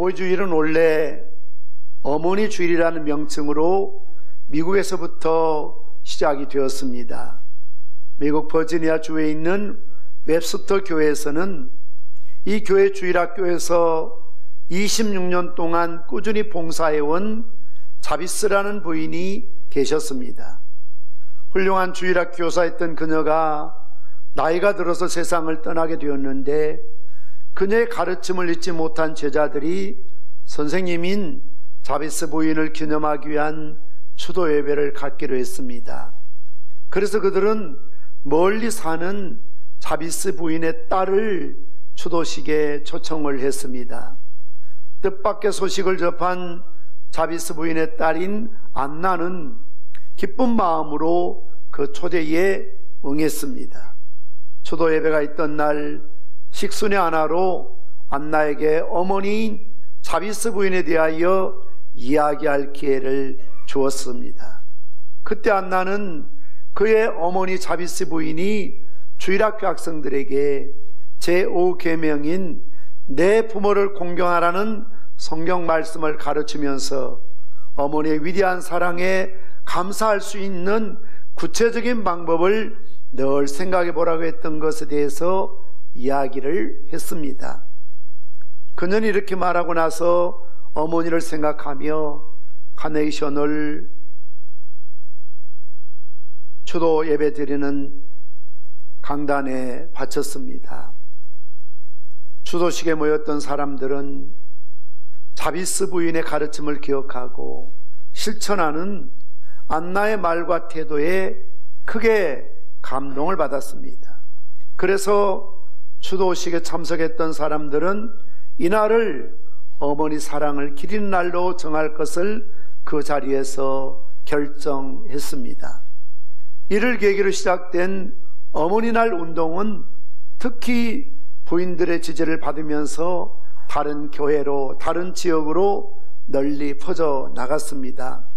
어버이 주일은 원래 어머니 주일이라는 명칭으로 미국에서부터 시작이 되었습니다. 미국 버지니아 주에 있는 웹스터 교회에서는 이 교회 주일학교에서 26년 동안 꾸준히 봉사해온 자비스라는 부인이 계셨습니다. 훌륭한 주일학교 교사였던 그녀가 나이가 들어서 세상을 떠나게 되었는데, 그녀의 가르침을 잊지 못한 제자들이 선생님인 자비스 부인을 기념하기 위한 추도 예배를 갖기로 했습니다. 그래서 그들은 멀리 사는 자비스 부인의 딸을 추도식에 초청을 했습니다. 뜻밖의 소식을 접한 자비스 부인의 딸인 안나는 기쁜 마음으로 그 초대에 응했습니다. 추도 예배가 있던 날 식순의 하나로 안나에게 어머니인 자비스 부인에 대하여 이야기할 기회를 주었습니다. 그때 안나는 그의 어머니 자비스 부인이 주일학교 학생들에게 제5계명인 내 부모를 공경하라는 성경 말씀을 가르치면서 어머니의 위대한 사랑에 감사할 수 있는 구체적인 방법을 늘 생각해 보라고 했던 것에 대해서 이야기를 했습니다. 그녀는 이렇게 말하고 나서 어머니를 생각하며 카네이션을 추도 예배 드리는 강단에 바쳤습니다. 추도식에 모였던 사람들은 자비스 부인의 가르침을 기억하고 실천하는 안나의 말과 태도에 크게 감동을 받았습니다. 그래서 추도식에 참석했던 사람들은 이날을 어머니 사랑을 기리는 날로 정할 것을 그 자리에서 결정했습니다. 이를 계기로 시작된 어머니날 운동은 특히 부인들의 지지를 받으면서 다른 교회로, 다른 지역으로 널리 퍼져 나갔습니다.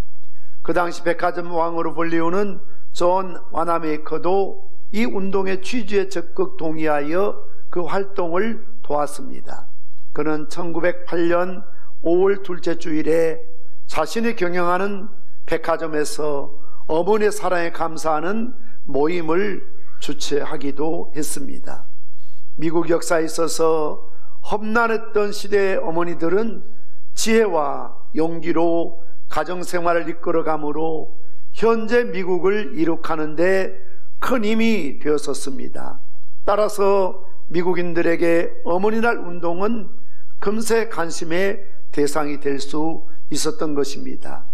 그 당시 백화점 왕으로 불리우는 존 와나메이커도 이 운동의 취지에 적극 동의하여 그 활동을 도왔습니다. 그는 1908년 5월 둘째 주일에 자신이 경영하는 백화점에서 어머니의 사랑에 감사하는 모임을 주최하기도 했습니다. 미국 역사에 있어서 험난했던 시대의 어머니들은 지혜와 용기로 가정생활을 이끌어가므로 현재 미국을 이룩하는 데 큰 힘이 되었었습니다. 따라서 미국인들에게 어머니날 운동은 금세 관심의 대상이 될 수 있었던 것입니다.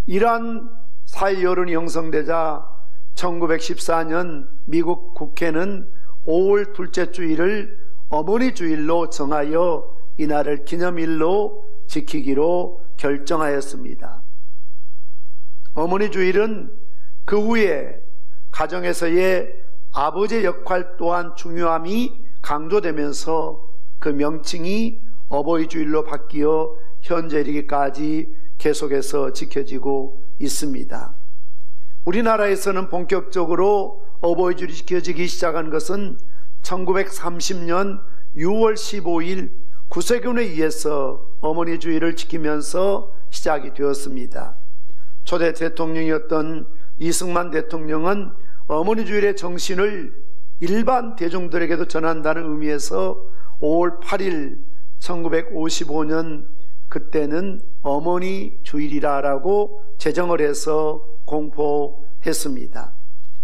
이러한 사회 여론이 형성되자 1914년 미국 국회는 5월 둘째 주일을 어머니 주일로 정하여 이날을 기념일로 지키기로 결정하였습니다. 어머니 주일은 그 후에 가정에서의 아버지의 역할 또한 중요함이 강조되면서 그 명칭이 어버이 주일로 바뀌어 현재 이르기까지 계속해서 지켜지고 있습니다. 우리나라에서는 본격적으로 어버이 주일이 지켜지기 시작한 것은 1930년 6월 15일 구세군에 의해서 어머니 주일을 지키면서 시작이 되었습니다. 초대 대통령이었던 이승만 대통령은 어머니 주일의 정신을 일반 대중들에게도 전한다는 의미에서 5월 8일 1955년 그때는 어머니 주일이라고 제정을 해서 공포했습니다.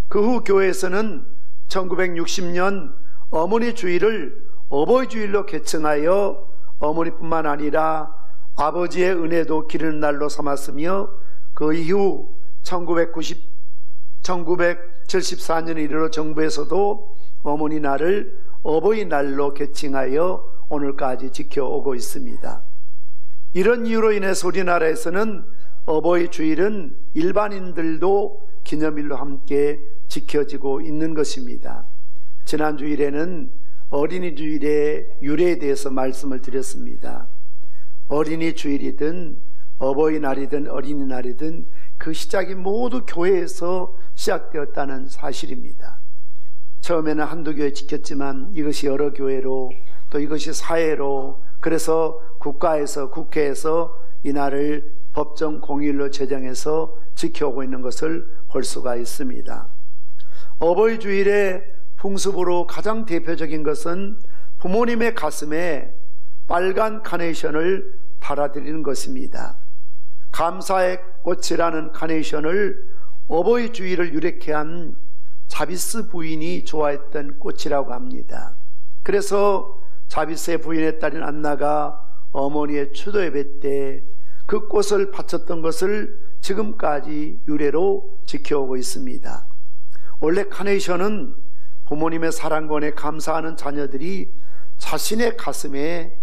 그 후 교회에서는 1960년 어머니 주일을 어버이 주일로 개칭하여 어머니뿐만 아니라 아버지의 은혜도 기르는 날로 삼았으며 그 이후 1974년에 이르러 정부에서도 어머니 날을 어버이날로 개칭하여 오늘까지 지켜오고 있습니다. 이런 이유로 인해서 우리나라에서는 어버이 주일은 일반인들도 기념일로 함께 지켜지고 있는 것입니다. 지난 주일에는 어린이 주일의 유래에 대해서 말씀을 드렸습니다. 어린이 주일이든 어버이날이든 어린이날이든 그 시작이 모두 교회에서 시작되었다는 사실입니다. 처음에는 한두 교회 지켰지만 이것이 여러 교회로, 또 이것이 사회로, 그래서 국가에서, 국회에서 이날을 법정 공휴일로 제정해서 지켜오고 있는 것을 볼 수가 있습니다. 어버이 주일의 풍습으로 가장 대표적인 것은 부모님의 가슴에 빨간 카네이션을 달아드리는 것입니다. 감사의 꽃이라는 카네이션을 어버이 주일을 유래케 한 자비스 부인이 좋아했던 꽃이라고 합니다. 그래서 자비스의 부인의 딸인 안나가 어머니의 추도 예배 때 그 꽃을 바쳤던 것을 지금까지 유래로 지켜오고 있습니다. 원래 카네이션은 부모님의 사랑권에 감사하는 자녀들이 자신의 가슴에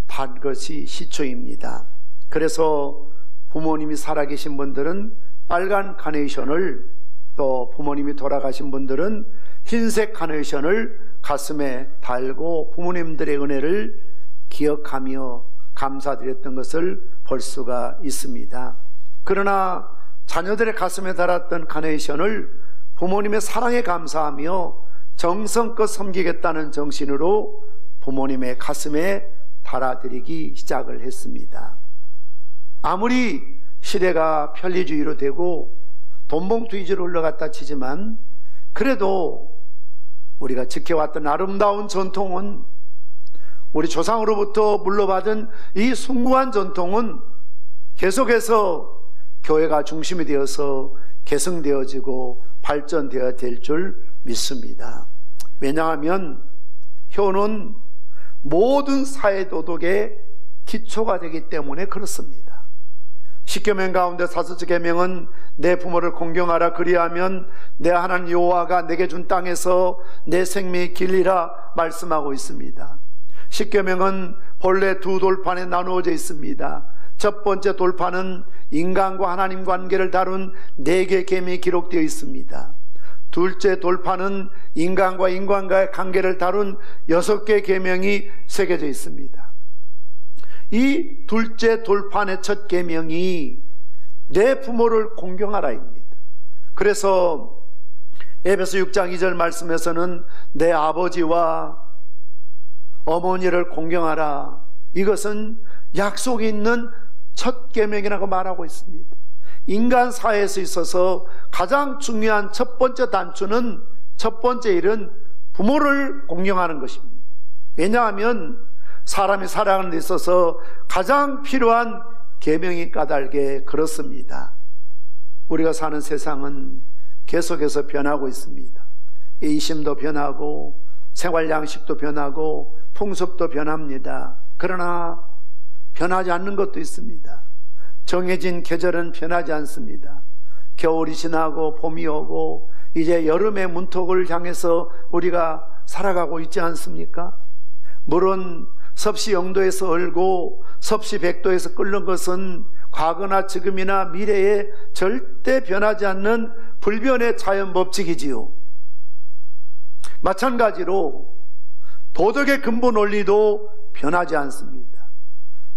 단 것이 시초입니다. 그래서 부모님이 살아계신 분들은 빨간 카네이션을, 또 부모님이 돌아가신 분들은 흰색 카네이션을 가슴에 달고 부모님들의 은혜를 기억하며 감사드렸던 것을 볼 수가 있습니다. 그러나 자녀들의 가슴에 달았던 카네이션을 부모님의 사랑에 감사하며 정성껏 섬기겠다는 정신으로 부모님의 가슴에 달아드리기 시작을 했습니다. 아무리 시대가 편리주의로 되고 돈봉투 위주로 흘러갔다 치지만 그래도 우리가 지켜왔던 아름다운 전통은, 우리 조상으로부터 물려받은 이 숭고한 전통은 계속해서 교회가 중심이 되어서 계승되어지고 발전되어야 될 줄 믿습니다. 왜냐하면 효는 모든 사회도덕의 기초가 되기 때문에 그렇습니다. 십계명 가운데 다섯째 계명은 내 부모를 공경하라, 그리하면 내 하나님 여호와가 내게 준 땅에서 내 생명이 길리라 말씀하고 있습니다. 십계명은 본래 두 돌판에 나누어져 있습니다. 첫 번째 돌판은 인간과 하나님 관계를 다룬 4개의 계명이 기록되어 있습니다. 둘째 돌판은 인간과 인간과의 관계를 다룬 6개의 계명이 새겨져 있습니다. 이 둘째 돌판의 첫 계명이 내 부모를 공경하라입니다. 그래서 에베소 6장 2절 말씀에서는 내 아버지와 어머니를 공경하라, 이것은 약속이 있는 첫 계명이라고 말하고 있습니다. 인간 사회에서 있어서 가장 중요한 첫 번째 단추는, 첫 번째 일은 부모를 공경하는 것입니다. 왜냐하면 사람이 살아가는 데 있어서 가장 필요한 계명이 까닭에 그렇습니다. 우리가 사는 세상은 계속해서 변하고 있습니다. 인심도 변하고 생활 양식도 변하고 풍습도 변합니다. 그러나 변하지 않는 것도 있습니다. 정해진 계절은 변하지 않습니다. 겨울이 지나고 봄이 오고 이제 여름의 문턱을 향해서 우리가 살아가고 있지 않습니까? 물은 섭씨 0도에서 얼고 섭씨 100도에서 끓는 것은 과거나 지금이나 미래에 절대 변하지 않는 불변의 자연 법칙이지요. 마찬가지로 도덕의 근본 원리도 변하지 않습니다.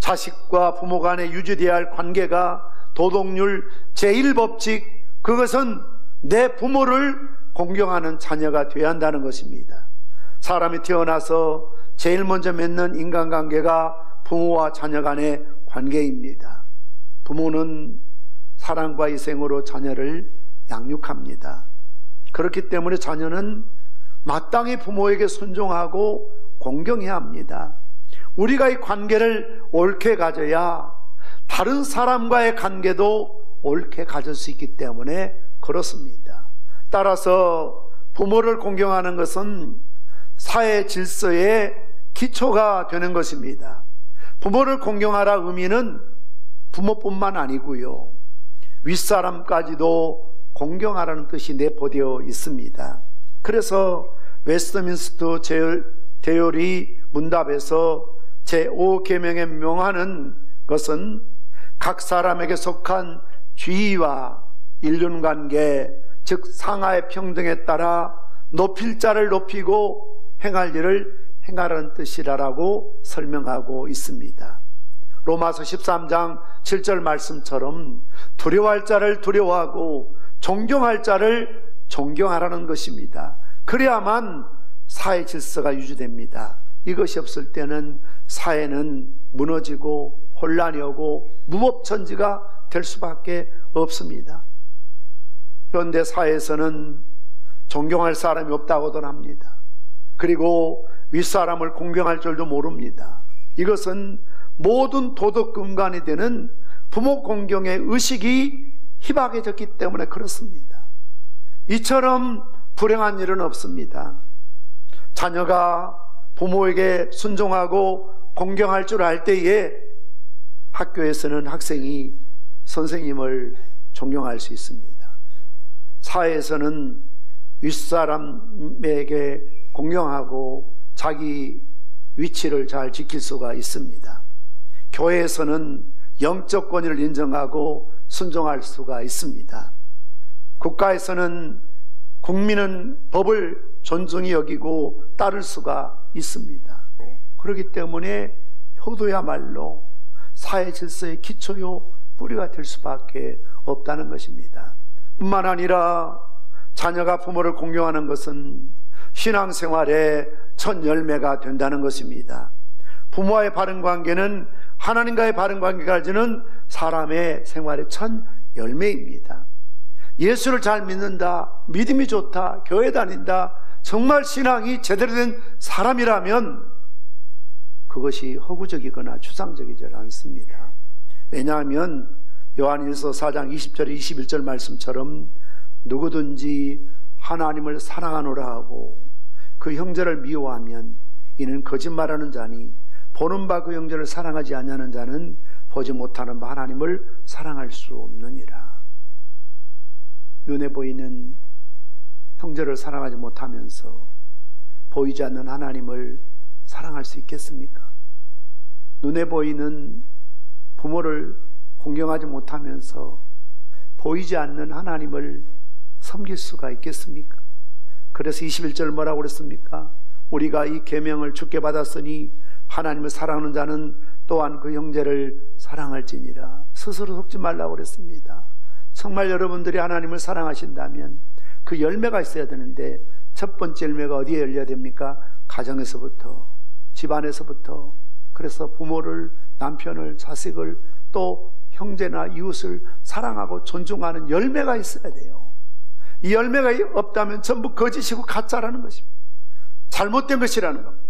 자식과 부모 간에 유지되어야 할 관계가 도덕률 제1법칙, 그것은 내 부모를 공경하는 자녀가 되어야 한다는 것입니다. 사람이 태어나서 제일 먼저 맺는 인간관계가 부모와 자녀 간의 관계입니다. 부모는 사랑과 희생으로 자녀를 양육합니다. 그렇기 때문에 자녀는 마땅히 부모에게 순종하고 공경해야 합니다. 우리가 이 관계를 옳게 가져야 다른 사람과의 관계도 옳게 가질 수 있기 때문에 그렇습니다. 따라서 부모를 공경하는 것은 사회 질서의 기초가 되는 것입니다. 부모를 공경하라 의미는 부모뿐만 아니고요, 윗사람까지도 공경하라는 뜻이 내포되어 있습니다. 그래서 웨스트민스터 대열이 문답에서 제5계명에 명하는 것은 각 사람에게 속한 주의와 인륜관계, 즉 상하의 평등에 따라 높일 자를 높이고 행할 일을 행하라는 뜻이라고 설명하고 있습니다. 로마서 13장 7절 말씀처럼 두려워할 자를 두려워하고 존경할 자를 존경하라는 것입니다. 그래야만 사회 질서가 유지됩니다. 이것이 없을 때는 사회는 무너지고 혼란이 오고 무법천지가 될 수밖에 없습니다. 현대 사회에서는 존경할 사람이 없다고들 합니다. 그리고 윗사람을 공경할 줄도 모릅니다. 이것은 모든 도덕 근간이 되는 부모 공경의 의식이 희박해졌기 때문에 그렇습니다. 이처럼 불행한 일은 없습니다. 자녀가 부모에게 순종하고 공경할 줄 알 때에 학교에서는 학생이 선생님을 존경할 수 있습니다. 사회에서는 윗사람에게 공경하고 자기 위치를 잘 지킬 수가 있습니다. 교회에서는 영적 권위를 인정하고 순종할 수가 있습니다. 국가에서는 국민은 법을 존중히 여기고 따를 수가 있습니다. 그렇기 때문에 효도야말로 사회 질서의 기초요 뿌리가 될 수밖에 없다는 것입니다. 뿐만 아니라 자녀가 부모를 공경하는 것은 신앙생활의 첫 열매가 된다는 것입니다. 부모와의 바른 관계는 하나님과의 바른 관계가 가지는 사람의 생활의 첫 열매입니다. 예수를 잘 믿는다, 믿음이 좋다, 교회 다닌다, 정말 신앙이 제대로 된 사람이라면 그것이 허구적이거나 추상적이지 않습니다. 왜냐하면 요한일서 4장 20절 21절 말씀처럼 누구든지 하나님을 사랑하노라 하고 그 형제를 미워하면 이는 거짓말하는 자니 보는 바 그 형제를 사랑하지 아니하는 자는 보지 못하는 바 하나님을 사랑할 수 없느니라. 눈에 보이는 형제를 사랑하지 못하면서 보이지 않는 하나님을 사랑할 수 있겠습니까? 눈에 보이는 부모를 공경하지 못하면서 보이지 않는 하나님을 섬길 수가 있겠습니까? 그래서 21절 뭐라고 그랬습니까? 우리가 이 계명을 주께 받았으니 하나님을 사랑하는 자는 또한 그 형제를 사랑할지니라. 스스로 속지 말라고 그랬습니다. 정말 여러분들이 하나님을 사랑하신다면 그 열매가 있어야 되는데 첫 번째 열매가 어디에 열려야 됩니까? 가정에서부터, 집안에서부터. 그래서 부모를, 남편을, 자식을, 또 형제나 이웃을 사랑하고 존중하는 열매가 있어야 돼요. 이 열매가 없다면 전부 거짓이고 가짜라는 것입니다. 잘못된 것이라는 겁니다.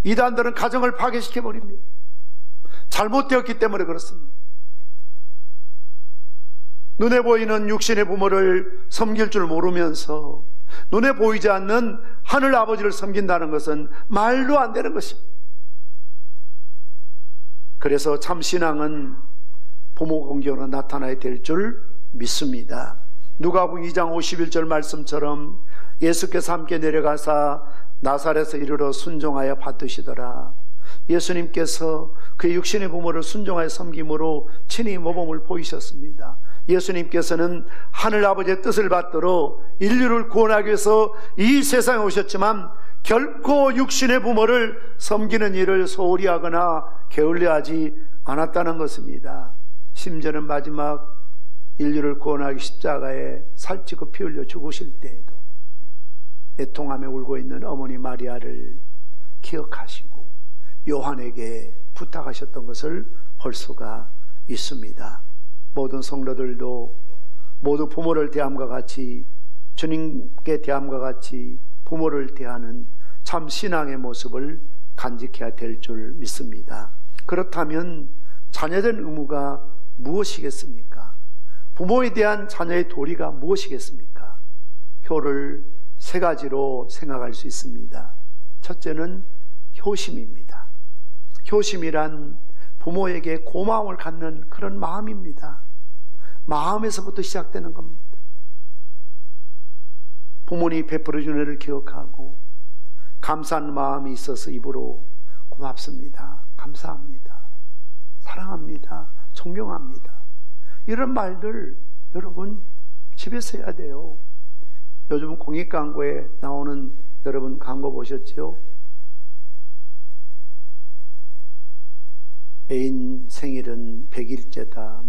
이단들은 가정을 파괴시켜버립니다. 잘못되었기 때문에 그렇습니다. 눈에 보이는 육신의 부모를 섬길 줄 모르면서 눈에 보이지 않는 하늘 아버지를 섬긴다는 것은 말도 안 되는 것입니다. 그래서 참 신앙은 부모 공경으로 나타나야 될 줄 믿습니다. 누가복음 2장 51절 말씀처럼 예수께서 함께 내려가사 나사렛에 이르러 순종하여 받으시더라. 예수님께서 그의 육신의 부모를 순종하여 섬김으로 친히 모범을 보이셨습니다. 예수님께서는 하늘 아버지의 뜻을 받들어 인류를 구원하기 위해서 이 세상에 오셨지만 결코 육신의 부모를 섬기는 일을 소홀히 하거나 게을리하지 않았다는 것입니다. 심지어는 마지막 인류를 구원하기 십자가에 살찌고 피 흘려 죽으실 때에도 애통하며 울고 있는 어머니 마리아를 기억하시고 요한에게 부탁하셨던 것을 볼 수가 있습니다. 모든 성도들도 모두 부모를 대함과 같이, 주님께 대함과 같이 부모를 대하는 참 신앙의 모습을 간직해야 될 줄 믿습니다. 그렇다면 자녀된 의무가 무엇이겠습니까? 부모에 대한 자녀의 도리가 무엇이겠습니까? 효를 세 가지로 생각할 수 있습니다. 첫째는 효심입니다. 효심이란 부모에게 고마움을 갖는 그런 마음입니다. 마음에서부터 시작되는 겁니다. 부모님이 베풀어 준 은혜를 기억하고 감사한 마음이 있어서 입으로 고맙습니다, 감사합니다, 사랑합니다, 존경합니다, 이런 말들 여러분 집에서 해야 돼요. 요즘 공익광고에 나오는 여러분 광고 보셨죠? 애인 생일은 100일째다,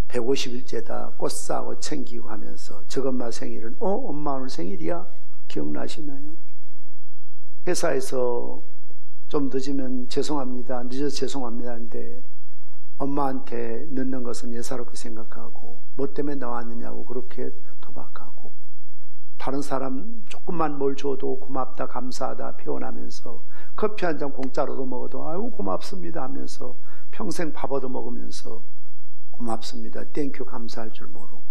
150일째다, 꽃 사고 챙기고 하면서 저것마 생일은 엄마 오늘 생일이야? 기억나시나요? 회사에서 좀 늦으면 죄송합니다, 늦어서 죄송합니다 하는데 엄마한테 늦는 것은 예사롭게 생각하고 뭐 때문에 나왔느냐고 그렇게 도박하고, 다른 사람 조금만 뭘 줘도 고맙다 감사하다 표현하면서 커피 한 잔 공짜로도 먹어도 아이고 고맙습니다 하면서 평생 밥 얻어 먹으면서 고맙습니다, 땡큐 감사할 줄 모르고,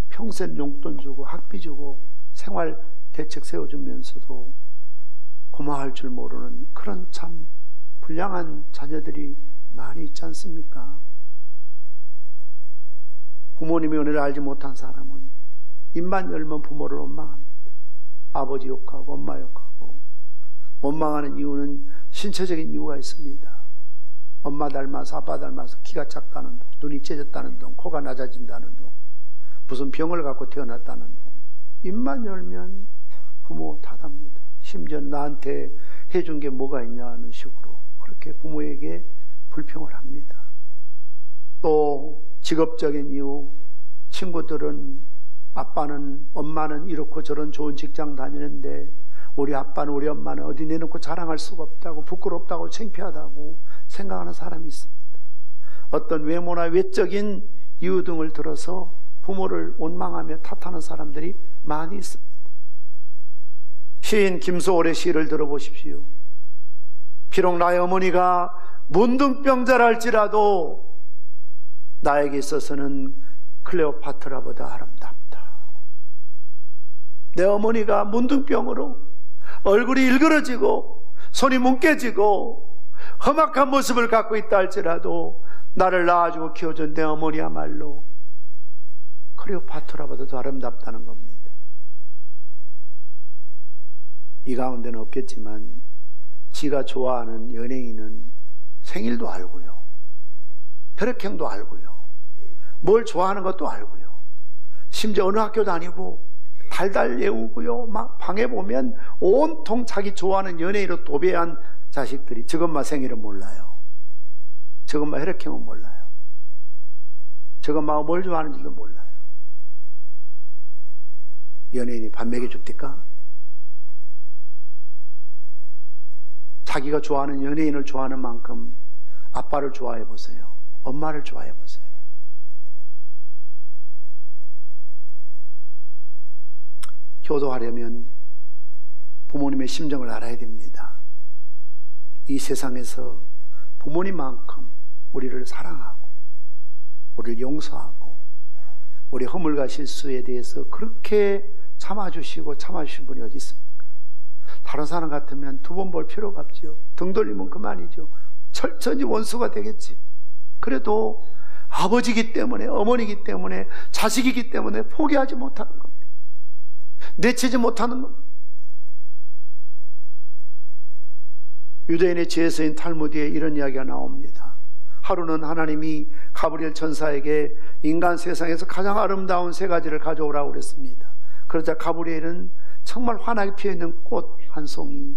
평생 용돈 주고 학비 주고 생활 대책 세워주면서도 고마워할 줄 모르는 그런 참 불량한 자녀들이 많이 있지 않습니까? 부모님의 은혜를 알지 못한 사람은 입만 열면 부모를 원망합니다. 아버지 욕하고 엄마 욕하고. 원망하는 이유는 신체적인 이유가 있습니다. 엄마 닮아서 아빠 닮아서 키가 작다는 둥, 눈이 째졌다는 둥, 코가 낮아진다는 둥, 무슨 병을 갖고 태어났다는 둥. 입만 열면 부모 탓합니다. 심지어 나한테 해준 게 뭐가 있냐 하는 식으로 그렇게 부모에게 불평을 합니다. 또 직업적인 이유, 친구들은 아빠는 엄마는 이렇고 저런 좋은 직장 다니는데 우리 아빠는 우리 엄마는 어디 내놓고 자랑할 수가 없다고, 부끄럽다고, 창피하다고 생각하는 사람이 있습니다. 어떤 외모나 외적인 이유 등을 들어서 부모를 원망하며 탓하는 사람들이 많이 있습니다. 시인 김소월의 시를 들어보십시오. 비록 나의 어머니가 문둥병자랄지라도 나에게 있어서는 클레오파트라보다 아름답다. 내 어머니가 문둥병으로 얼굴이 일그러지고 손이 뭉개지고 험악한 모습을 갖고 있다 할지라도 나를 낳아주고 키워준 내 어머니야말로 클레오파트라보다도 아름답다는 겁니다. 이 가운데는 없겠지만 지가 좋아하는 연예인은 생일도 알고요, 혈액형도 알고요, 뭘 좋아하는 것도 알고요, 심지어 어느 학교 다니고 달달 외우고요, 막 방에 보면 온통 자기 좋아하는 연예인으로 도배한 자식들이 저것만 생일은 몰라요, 저것만 혈액형은 몰라요, 저것만 뭘 좋아하는지도 몰라요. 연예인이 밥 먹여줍니까? 자기가 좋아하는 연예인을 좋아하는 만큼 아빠를 좋아해 보세요, 엄마를 좋아해 보세요. 효도하려면 부모님의 심정을 알아야 됩니다. 이 세상에서 부모님만큼 우리를 사랑하고 우리를 용서하고 우리 허물과 실수에 대해서 그렇게 참아주시고 참아주신 분이 어디 있습니까? 다른 사람 같으면 두 번 볼 필요가 없죠. 등 돌리면 그만이죠. 철저히 원수가 되겠지. 그래도 아버지이기 때문에, 어머니이기 때문에, 자식이기 때문에 포기하지 못하는 겁니다. 내치지 못하는 겁니다. 유대인의 지혜서인 탈무드에 이런 이야기가 나옵니다. 하루는 하나님이 가브리엘 천사에게 인간 세상에서 가장 아름다운 세 가지를 가져오라고 그랬습니다. 그러자 가브리엘은 정말 환하게 피어있는 꽃 한 송이,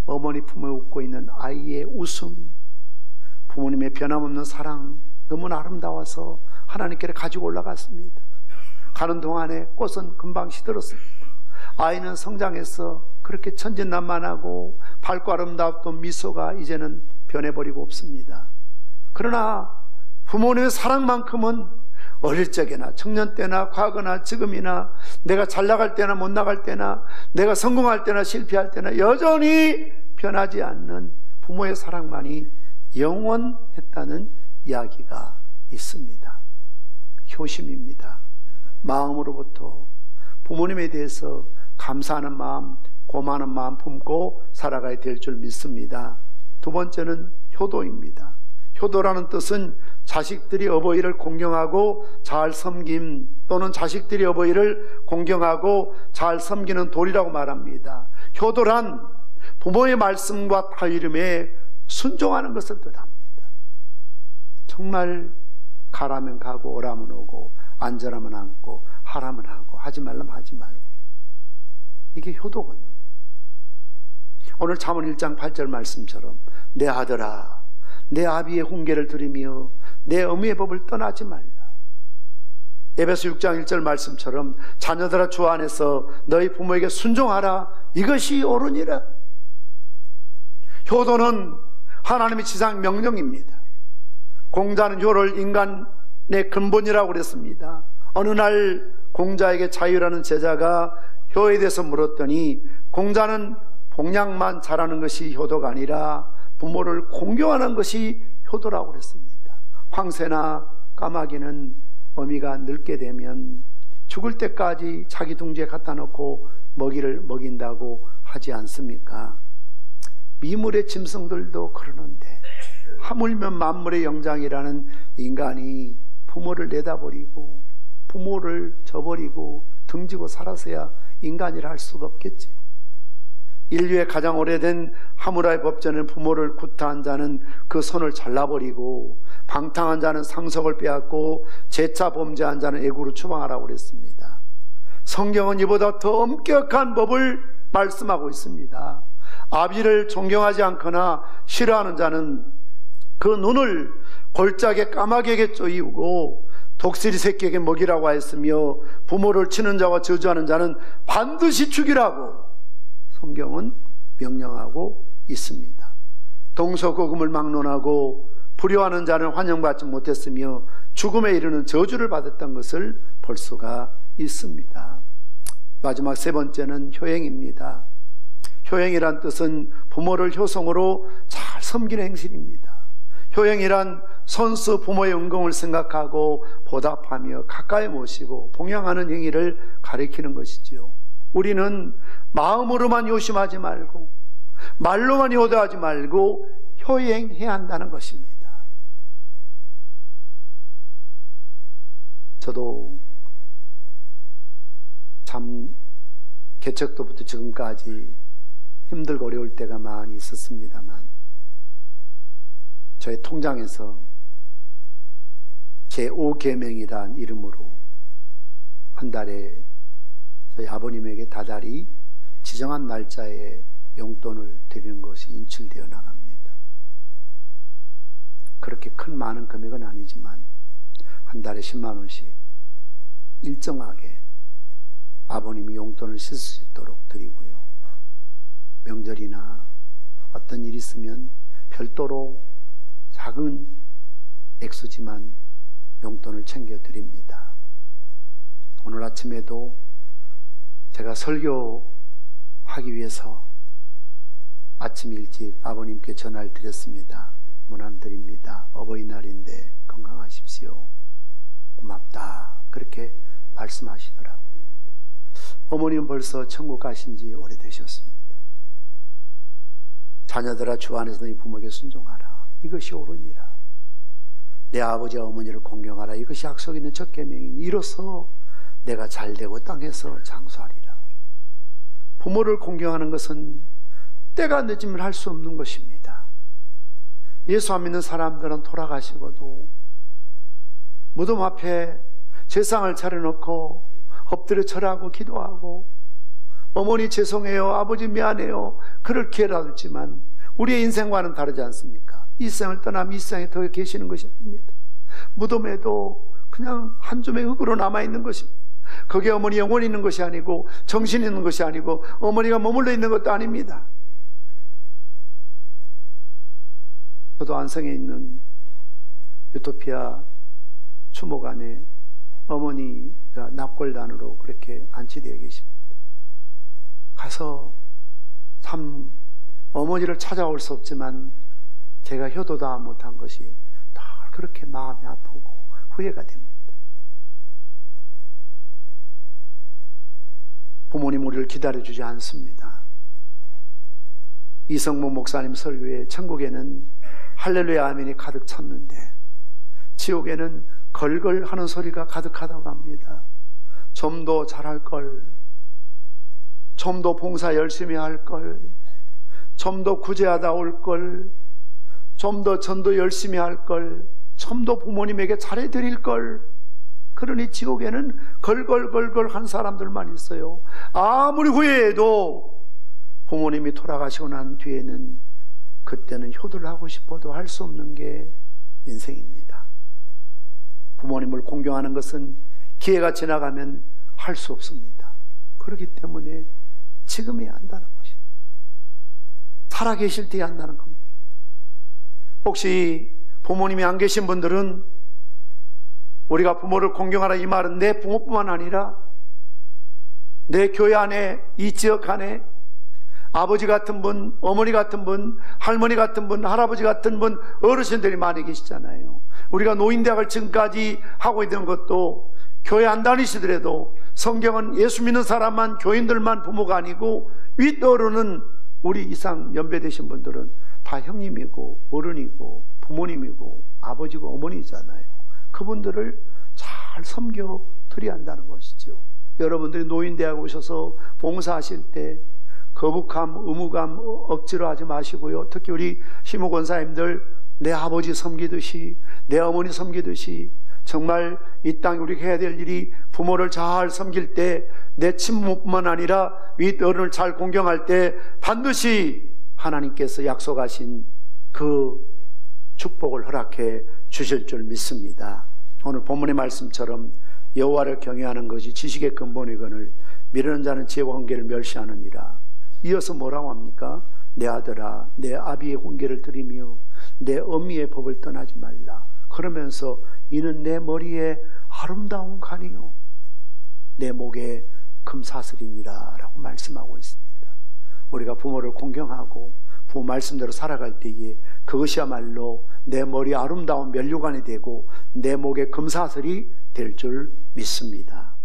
어머니 품에 웃고 있는 아이의 웃음, 부모님의 변함없는 사랑, 너무나 아름다워서 하나님께 가지고 올라갔습니다. 가는 동안에 꽃은 금방 시들었습니다. 아이는 성장해서 그렇게 천진난만하고 밝고 아름다웠던 미소가 이제는 변해버리고 없습니다. 그러나 부모님의 사랑만큼은 어릴 적에나 청년 때나 과거나 지금이나 내가 잘 나갈 때나 못 나갈 때나 내가 성공할 때나 실패할 때나 여전히 변하지 않는 부모의 사랑만이 영원했다는 이야기가 있습니다. 효심입니다. 마음으로부터 부모님에 대해서 감사하는 마음, 고마워하는 마음 품고 살아가야 될 줄 믿습니다. 두 번째는 효도입니다. 효도라는 뜻은 자식들이 어버이를 공경하고 잘 섬김, 또는 자식들이 어버이를 공경하고 잘 섬기는 도리라고 말합니다. 효도란 부모의 말씀과 타이름에 순종하는 것을 뜻합니다. 정말 가라면 가고 오라면 오고 앉으라면 앉고 하라면 하고 하지 말라면 하지 말고요. 이게 효도거든요. 오늘 잠언 1장 8절 말씀처럼 내 아들아 내 아비의 훈계를 들으며 내 어미의 법을 떠나지 말라. 에베소 6장 1절 말씀처럼 자녀들아 주 안에서 너희 부모에게 순종하라. 이것이 옳으니라. 효도는 하나님의 지상 명령입니다. 공자는 효를 인간의 근본이라고 그랬습니다. 어느 날 공자에게 자유라는 제자가 효에 대해서 물었더니 공자는 봉양만 잘하는 것이 효도가 아니라 부모를 공경하는 것이 효도라고 그랬습니다. 황새나 까마귀는 어미가 늙게 되면 죽을 때까지 자기 둥지에 갖다 놓고 먹이를 먹인다고 하지 않습니까? 미물의 짐승들도 그러는데 하물며 만물의 영장이라는 인간이 부모를 내다버리고 부모를 저버리고 등지고 살아서야 인간이라 할 수가 없겠지요. 인류의 가장 오래된 하무라의 법전은 부모를 구타한 자는 그 손을 잘라버리고 방탕한 자는 상속을 빼앗고 재차 범죄한 자는 애구로 추방하라고 그랬습니다. 성경은 이보다 더 엄격한 법을 말씀하고 있습니다. 아비를 존경하지 않거나 싫어하는 자는 그 눈을 골짜기 까마귀에게 쪼이우고 독수리 새끼에게 먹이라고 하였으며 부모를 치는 자와 저주하는 자는 반드시 죽이라고 성경은 명령하고 있습니다. 동서고금을 막론하고 불효하는 자는 환영받지 못했으며 죽음에 이르는 저주를 받았던 것을 볼 수가 있습니다. 마지막 세 번째는 효행입니다. 효행이란 뜻은 부모를 효성으로 잘 섬기는 행실입니다. 효행이란 선수 부모의 은공을 생각하고 보답하며 가까이 모시고 봉양하는 행위를 가리키는 것이지요. 우리는 마음으로만 요심하지 말고 말로만 효도하지 말고 효행해야 한다는 것입니다. 저도 참 개척도부터 지금까지 힘들고 어려울 때가 많이 있었습니다만 저의 통장에서 제5계명이란 이름으로 한 달에 저희 아버님에게 다달이 지정한 날짜에 용돈을 드리는 것이 인출되어 나갑니다. 그렇게 큰 많은 금액은 아니지만 한 달에 10만 원씩 일정하게 아버님이 용돈을 쓸 수 있도록 드리고요. 명절이나 어떤 일이 있으면 별도로 작은 액수지만 용돈을 챙겨 드립니다. 오늘 아침에도 제가 설교하기 위해서 아침 일찍 아버님께 전화를 드렸습니다. 문안 드립니다. 어버이날인데 건강하십시오. 고맙다. 그렇게 말씀하시더라고요. 어머니는 벌써 천국 가신 지 오래되셨습니다. 자녀들아 주 안에서 너희 부모에게 순종하라. 이것이 옳으니라. 내 아버지와 어머니를 공경하라. 이것이 약속 있는 첫 계명이니 이로써 내가 잘되고 땅에서 장수하리라. 부모를 공경하는 것은 때가 늦으면 할 수 없는 것입니다. 예수 안 믿는 사람들은 돌아가시고도 무덤 앞에 제상을 차려놓고 엎드려 절하고 기도하고 어머니 죄송해요, 아버지 미안해요, 그럴 기회라도 있지만 우리의 인생과는 다르지 않습니까? 이 생을 떠나면 이 생에 더 계시는 것이 아닙니다. 무덤에도 그냥 한 줌의 흙으로 남아있는 것입니다. 거기에 어머니 영혼이 있는 것이 아니고 정신이 있는 것이 아니고 어머니가 머물러 있는 것도 아닙니다. 저도 안성에 있는 유토피아 추모관에 어머니가 납골단으로 그렇게 안치되어 계십니다. 가서 참 어머니를 찾아올 수 없지만 제가 효도다 못한 것이 늘 그렇게 마음이 아프고 후회가 됩니다. 부모님 우리를 기다려주지 않습니다. 이성모 목사님 설교에 천국에는 할렐루야 아멘이 가득 찼는데 지옥에는 걸걸 하는 소리가 가득하다고 합니다. 좀 더 잘할 걸, 좀 더 봉사 열심히 할 걸, 좀 더 구제하다 올 걸, 좀 더 전도 열심히 할 걸, 좀 더 부모님에게 잘해드릴 걸. 그러니 지옥에는 걸걸걸걸 한 사람들만 있어요. 아무리 후회해도 부모님이 돌아가시고 난 뒤에는 그때는 효도를 하고 싶어도 할 수 없는 게 인생입니다. 부모님을 공경하는 것은 기회가 지나가면 할 수 없습니다. 그렇기 때문에 지금 해야 한다는 것입니다. 살아계실 때 해야 한다는 겁니다. 혹시 부모님이 안 계신 분들은 우리가 부모를 공경하라 이 말은 내 부모뿐만 아니라 내 교회 안에, 이 지역 안에 아버지 같은 분, 어머니 같은 분, 할머니 같은 분, 할아버지 같은 분, 어르신들이 많이 계시잖아요. 우리가 노인대학을 지금까지 하고 있는 것도 교회 안 다니시더라도 성경은 예수 믿는 사람만, 교인들만 부모가 아니고 윗어른은 우리 이상 연배되신 분들은 다 형님이고 어른이고 부모님이고 아버지고 어머니잖아요. 그분들을 잘 섬겨 드려야 한다는 것이죠. 여러분들이 노인대학 오셔서 봉사하실 때 거북함, 의무감 억지로 하지 마시고요. 특히 우리 심우 권사님들 내 아버지 섬기듯이 내 어머니 섬기듯이 정말 이 땅에 우리가 해야 될 일이 부모를 잘 섬길 때 내 친부모뿐만 아니라 윗어른을 잘 공경할 때 반드시 하나님께서 약속하신 그 축복을 허락해 주실 줄 믿습니다. 오늘 본문의 말씀처럼 여호와를 경외하는 것이 지식의 근본이거늘 미루는 자는 지혜와 훈계를 멸시하느니라. 이어서 뭐라고 합니까? 내 아들아 내 아비의 훈계를 들으며 내 어미의 법을 떠나지 말라. 그러면서 이는 내 머리에 아름다운 관이요 내 목에 금사슬이니라 라고 말씀하고 있습니다. 우리가 부모를 공경하고 부모 말씀대로 살아갈 때에 그것이야말로 내 머리에 아름다운 면류관이 되고 내 목에 금사슬이 될 줄 믿습니다.